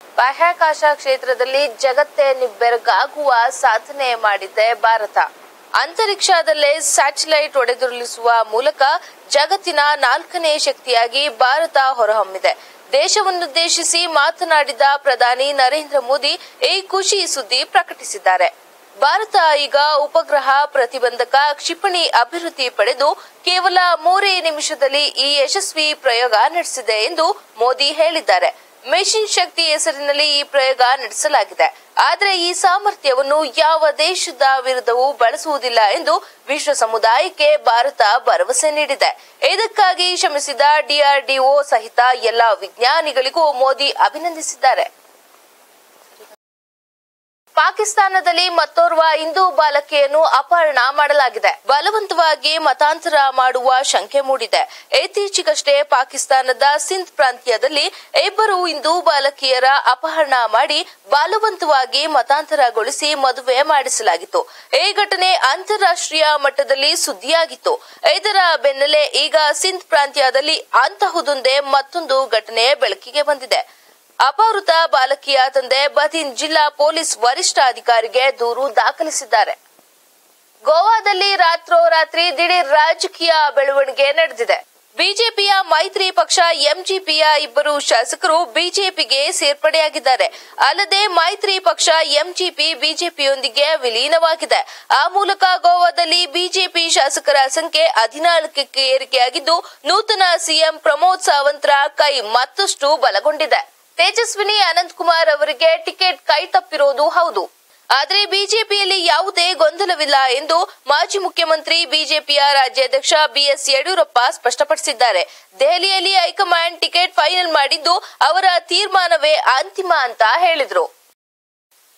ಬಾಹ್ಯಾಕಾಶ ಕ್ಷೇತ್ರದಲ್ಲಿ ಜಗತ್ತೇ ನಿಬ್ಬೆರಗಾಗುವ ಸಾಧನೆ ಮಾಡಿದೆ ಭಾರತ. ಅಂತರಿಕ್ಷದಲ್ಲೇ ಸ್ಯಾಟಲೈಟ್ ಹೊಡೆದುರುಳಿಸುವ ಮೂಲಕ ಜಗತ್ತಿನ 4ನೇ ಶಕ್ತಿಯಾಗಿ ಭಾರತ ಹೊರಹೊಮ್ಮಿದೆ. ದೇಶವನ್ನುದ್ದೇಶಿಸಿ ಮಾತನಾಡಿದ ಪ್ರಧಾನಿ ನರೇಂದ್ರ ಮೋದಿ ಈ ಖುಷಿ ಸುದ್ದಿ ಪ್ರಕಟಿಸಿದ್ದಾರೆ. ಭಾರತ ಈಗ ಉಪಗ್ರಹ ಪ್ರತಿಬಂಧಕ ಕ್ಷಿಪಣಿ ಅಭಿವೃದ್ಧಿ ಪಡೆದು ಕೇವಲ 3 ನಿಮಿಷದಲ್ಲಿ ಈ ಯಶಸ್ವಿ ಪ್ರಯೋಗ ನಡೆಸಿದೆ ಎಂದು ಮೋದಿ ಹೇಳಿದ್ದಾರೆ. ಮಿಷನ್ ಶಕ್ತಿ ಹೆಸರಿನಲ್ಲಿ ಈ ಪ್ರಯೋಗ ನಡೆಸಲಾಗಿದೆ. ಆದರೆ ಈ ಸಾಮರ್ಥ್ಯವನ್ನು ಯಾವ ದೇಶದ ವಿರುದ್ಧವೂ ಬಳಸುವುದಿಲ್ಲ ಎಂದು ವಿಶ್ವ ಸಮುದಾಯಕ್ಕೆ ಭಾರತ ಭರವಸೆ ನೀಡಿದೆ. ಇದಕ್ಕಾಗಿ ಶ್ರಮಿಸಿದ DRDO ಸಹಿತ ಎಲ್ಲ ವಿಜ್ಞಾನಿಗಳಿಗೂ ಮೋದಿ ಅಭಿನಂದಿಸಿದ್ದಾರೆ. ಪಾಕಿಸ್ತಾನದಲ್ಲಿ ಮತ್ತೋರ್ವ ಹಿಂದೂ ಬಾಲಕಿಯನ್ನು ಅಪಹರಣ ಮಾಡಲಾಗಿದೆ. ಬಲವಂತವಾಗಿ ಮತಾಂತರ ಮಾಡುವ ಶಂಕೆ ಮೂಡಿದೆ. ಇತ್ತೀಚೆಗಷ್ಟೇ ಪಾಕಿಸ್ತಾನದ ಸಿಂಧ್ ಪ್ರಾಂತ್ಯದಲ್ಲಿ 2 ಹಿಂದೂ ಬಾಲಕಿಯರ ಅಪಹರಣ ಮಾಡಿ ಬಲವಂತವಾಗಿ ಮತಾಂತರಗೊಳಿಸಿ ಮದುವೆ ಮಾಡಿಸಲಾಗಿತ್ತು. ಈ ಘಟನೆ ಅಂತಾರಾಷ್ಟ್ರೀಯ ಮಟ್ಟದಲ್ಲಿ ಸುದ್ದಿಯಾಗಿತ್ತು. ಇದರ ಬೆನ್ನಲ್ಲೇ ಈಗ ಸಿಂಧ್ ಪ್ರಾಂತ್ಯದಲ್ಲಿ ಅಂತಹುದೊಂದೇ ಮತ್ತೊಂದು ಘಟನೆ ಬೆಳಕಿಗೆ ಬಂದಿದೆ. ಅಪಹೃತ ಬಾಲಕಿಯ ತಂದೆ ಬದಿನ್ ಜಿಲ್ಲಾ ಪೊಲೀಸ್ ವರಿಷ್ಠಾಧಿಕಾರಿಗೆ ದೂರು ದಾಖಲಿಸಿದ್ದಾರೆ. ಗೋವಾದಲ್ಲಿ ರಾತ್ರೋರಾತ್ರಿ ದಿಢೀರ್ ರಾಜಕೀಯ ಬೆಳವಣಿಗೆ ನಡೆದಿದೆ. ಬಿಜೆಪಿಯ ಮೈತ್ರಿ ಪಕ್ಷ ಎಂಜಿಪಿಯ 2 ಶಾಸಕರು ಬಿಜೆಪಿಗೆ ಸೇರ್ಪಡೆಯಾಗಿದ್ದಾರೆ. ಅಲ್ಲದೆ ಮೈತ್ರಿ ಪಕ್ಷ ಎಂಜಿಪಿ ಬಿಜೆಪಿಯೊಂದಿಗೆ ವಿಲೀನವಾಗಿದೆ. ಆ ಮೂಲಕ ಗೋವಾದಲ್ಲಿ ಬಿಜೆಪಿ ಶಾಸಕರ ಸಂಖ್ಯೆ 14ಕ್ಕೆ ಏರಿಕೆಯಾಗಿದ್ದು, ನೂತನ ಸಿಎಂ ಪ್ರಮೋದ್ ಸಾವಂತ್ರ ಕೈ ಮತ್ತಷ್ಟು ಬಲಗೊಂಡಿದೆ. ತೇಜಸ್ವಿನಿ ಅನಂತಕುಮಾರ್ ಅವರಿಗೆ ಟಿಕೆಟ್ ಕೈ ತಪ್ಪಿರೋದು ಹೌದು. ಆದರೆ ಬಿಜೆಪಿಯಲ್ಲಿ ಯಾವುದೇ ಗೊಂದಲವಿಲ್ಲ ಎಂದು ಮಾಜಿ ಮುಖ್ಯಮಂತ್ರಿ ಬಿಜೆಪಿಯ ರಾಜ್ಯಾಧ್ಯಕ್ಷ ಬಿಎಸ್ ಯಡಿಯೂರಪ್ಪ ಸ್ಪಷ್ಟಪಡಿಸಿದ್ದಾರೆ. ದೆಹಲಿಯಲ್ಲಿ ಹೈಕಮಾಂಡ್ ಟಿಕೆಟ್ ಫೈನಲ್ ಮಾಡಿದ್ದು ಅವರ ತೀರ್ಮಾನವೇ ಅಂತಿಮ ಅಂತ ಹೇಳಿದ್ರು.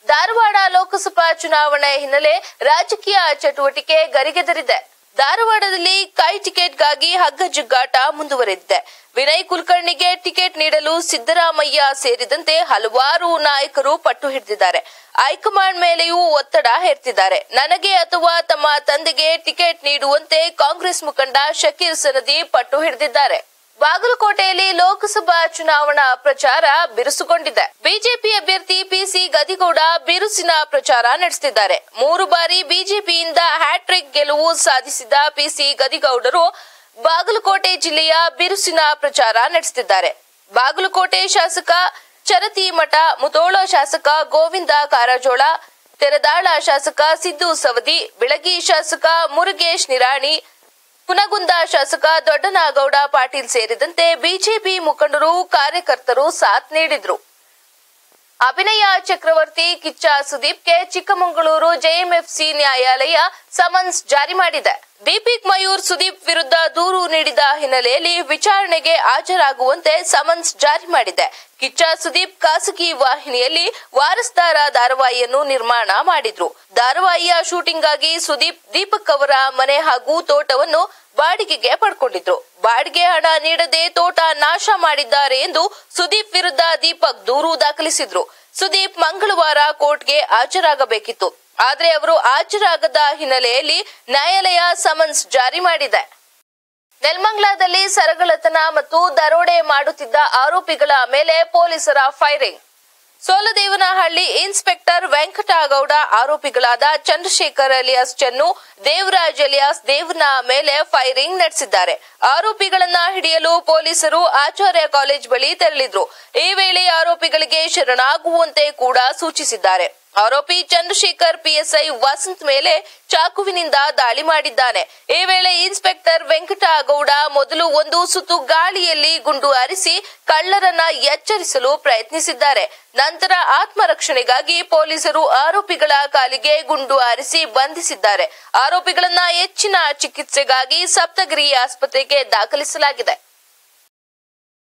ಧಾರವಾಡ ಲೋಕಸಭಾ ಚುನಾವಣೆ ಹಿನ್ನೆಲೆ ರಾಜಕೀಯ ಚಟುವಟಿಕೆ ಗರಿಗೆದರಿದೆ. ಧಾರವಾಡದಲ್ಲಿ ಕೈ ಟಿಕೆಟ್ಗಾಗಿ ಹಗ್ಗಜಗ್ಗಾಟ ಮುಂದುವರೆದಿದೆ. ವಿನಯ್ ಕುಲಕರ್ಣಿಗೆ ಟಿಕೆಟ್ ನೀಡಲು ಸಿದ್ದರಾಮಯ್ಯ ಸೇರಿದಂತೆ ಹಲವಾರು ನಾಯಕರು ಪಟ್ಟು ಹಿಡಿದಿದ್ದಾರೆ. ಹೈಕಮಾಂಡ್ ಮೇಲೆಯೂ ಒತ್ತಡ ಹೇರ್ತಿದ್ದಾರೆ. ನನಗೆ ಅಥವಾ ತಮ್ಮ ತಂದೆಗೆ ಟಿಕೆಟ್ ನೀಡುವಂತೆ ಕಾಂಗ್ರೆಸ್ ಮುಖಂಡ ಶಕೀರ್ ಸನದಿ ಪಟ್ಟು ಹಿಡಿದಿದ್ದಾರೆ. ಬಾಗಲಕೋಟೆಯಲ್ಲಿ ಲೋಕಸಭಾ ಚುನಾವಣಾ ಪ್ರಚಾರ ಬಿರುಸುಗೊಂಡಿದೆ. ಬಿಜೆಪಿ ಅಭ್ಯರ್ಥಿ ಪಿಸಿ ಗದಿಗೌಡ ಬಿರುಸಿನ ಪ್ರಚಾರ ನಡೆಸುತ್ತಿದ್ದಾರೆ. 3 ಬಾರಿ ಬಿಜೆಪಿಯಿಂದ ಹ್ಯಾಟ್ರಿಕ್ ಗೆಲುವು ಸಾಧಿಸಿದ ಪಿಸಿ ಗದಿಗೌಡರು ಬಾಗಲಕೋಟೆ ಜಿಲ್ಲೆಯ ಬಿರುಸಿನ ಪ್ರಚಾರ ನಡೆಸುತ್ತಿದ್ದಾರೆ. ಬಾಗಲಕೋಟೆ ಶಾಸಕ ಚರತಿಮಠ, ಮುಧೋಳ ಶಾಸಕ ಗೋವಿಂದ ಕಾರಜೋಳ, ತೆರದಾಳ ಶಾಸಕ ಸಿದ್ದು ಸವದಿ, ಬಿಳಗಿ ಶಾಸಕ ಮುರುಗೇಶ್ ನಿರಾಣಿ, ಹುನಗುಂದ ಶಾಸಕ ದೊಡ್ಡನಗೌಡ ಪಾಟೀಲ್ ಸೇರಿದಂತೆ ಬಿಜೆಪಿ ಮುಖಂಡರು, ಕಾರ್ಯಕರ್ತರು ಸಾಥ್ ನೀಡಿದ್ರು. ಅಭಿನಯ ಚಕ್ರವರ್ತಿ ಕಿಚ್ಚ ಸುದೀಪ್ಗೆ ಚಿಕ್ಕಮಗಳೂರು ಜೆಎಂಎಫ್ಸಿ ನ್ಯಾಯಾಲಯ ಸಮನ್ಸ್ ಜಾರಿ ಮಾಡಿದೆ. ದೀಪಿಕ್ ಮಯೂರ್ ಸುದೀಪ್ ವಿರುದ್ಧ ದೂರು ನೀಡಿದ ಹಿನ್ನೆಲೆಯಲ್ಲಿ ವಿಚಾರಣೆಗೆ ಹಾಜರಾಗುವಂತೆ ಸಮನ್ಸ್ ಜಾರಿ ಮಾಡಿದೆ. ಕಿಚ್ಚ ಸುದೀಪ್ ಖಾಸಗಿ ವಾಹಿನಿಯಲ್ಲಿ ವಾರಸ್ದಾರ ಧಾರಾವಾಹಿಯನ್ನು ನಿರ್ಮಾಣ ಮಾಡಿದ್ರು. ಧಾರಾವಾಹಿಯ ಶೂಟಿಂಗ್ ಆಗಿ ಸುದೀಪ್ ದೀಪಕ್ ಅವರ ಮನೆ ಹಾಗೂ ತೋಟವನ್ನು ಬಾಡಿಗೆಗೆ ಪಡ್ಕೊಂಡಿದ್ರು. ಬಾಡಿಗೆ ಹಣ ನೀಡದೆ ತೋಟ ನಾಶ ಮಾಡಿದ್ದಾರೆ ಎಂದು ಸುದೀಪ್ ವಿರುದ್ಧ ದೀಪಕ್ ದೂರು ದಾಖಲಿಸಿದ್ರು. ಸುದೀಪ್ ಮಂಗಳವಾರ ಕೋರ್ಟ್ಗೆ ಹಾಜರಾಗಬೇಕಿತ್ತು. ಆದರೆ ಅವರು ಹಾಜರಾಗದ ಹಿನ್ನೆಲೆಯಲ್ಲಿ ನ್ಯಾಯಾಲಯ ಸಮನ್ಸ್ ಜಾರಿ ಮಾಡಿದೆ. ನೆಲಮಂಗಲದಲ್ಲಿ ಸರಗಳ್ಳತನ ಮತ್ತು ದರೋಡೆ ಮಾಡುತ್ತಿದ್ದ ಆರೋಪಿಗಳ ಮೇಲೆ ಪೊಲೀಸರ ಫೈರಿಂಗ್. ಸೋಲದೇವನಹಳ್ಳಿ ಇನ್ಸ್ಪೆಕ್ಟರ್ ವೆಂಕಟಗೌಡ ಆರೋಪಿಗಳಾದ ಚಂದ್ರಶೇಖರ್ ಅಲಿಯಾಸ್ ಚೆನ್ನು, ದೇವರಾಜ್ ಅಲಿಯಾಸ್ ದೇವ್ನ ಮೇಲೆ ಫೈರಿಂಗ್ ನಡೆಸಿದ್ದಾರೆ. ಆರೋಪಿಗಳನ್ನ ಹಿಡಿಯಲು ಪೊಲೀಸರು ಆಚಾರ್ಯ ಕಾಲೇಜ್ ಬಳಿ ತೆರಳಿದ್ರು. ಈ ವೇಳೆ ಆರೋಪಿಗಳಿಗೆ ಶರಣಾಗುವಂತೆ ಕೂಡ ಸೂಚಿಸಿದ್ದಾರೆ. ಆರೋಪಿ ಚಂದ್ರಶೇಖರ್ ಪಿಎಸ್ಐ ವಸಂತ್ ಮೇಲೆ ಚಾಕುವಿನಿಂದ ದಾಳಿ ಮಾಡಿದ್ದಾನೆ. ಈ ವೇಳೆ ಇನ್ಸ್ಪೆಕ್ಟರ್ ವೆಂಕಟಗೌಡ ಮೊದಲು 1 ಸುತ್ತು ಗಾಳಿಯಲ್ಲಿ ಗುಂಡು ಹಾರಿಸಿ ಕಳ್ಳರನ್ನ ಎಚ್ಚರಿಸಲು ಪ್ರಯತ್ನಿಸಿದ್ದಾರೆ. ನಂತರ ಆತ್ಮರಕ್ಷಣೆಗಾಗಿ ಪೊಲೀಸರು ಆರೋಪಿಗಳ ಕಾಲಿಗೆ ಗುಂಡು ಹಾರಿಸಿ ಬಂಧಿಸಿದ್ದಾರೆ. ಆರೋಪಿಗಳನ್ನ ಹೆಚ್ಚಿನ ಚಿಕಿತ್ಸೆಗಾಗಿ ಸಪ್ತಗಿರಿ ಆಸ್ಪತ್ರೆಗೆ ದಾಖಲಿಸಲಾಗಿದೆ.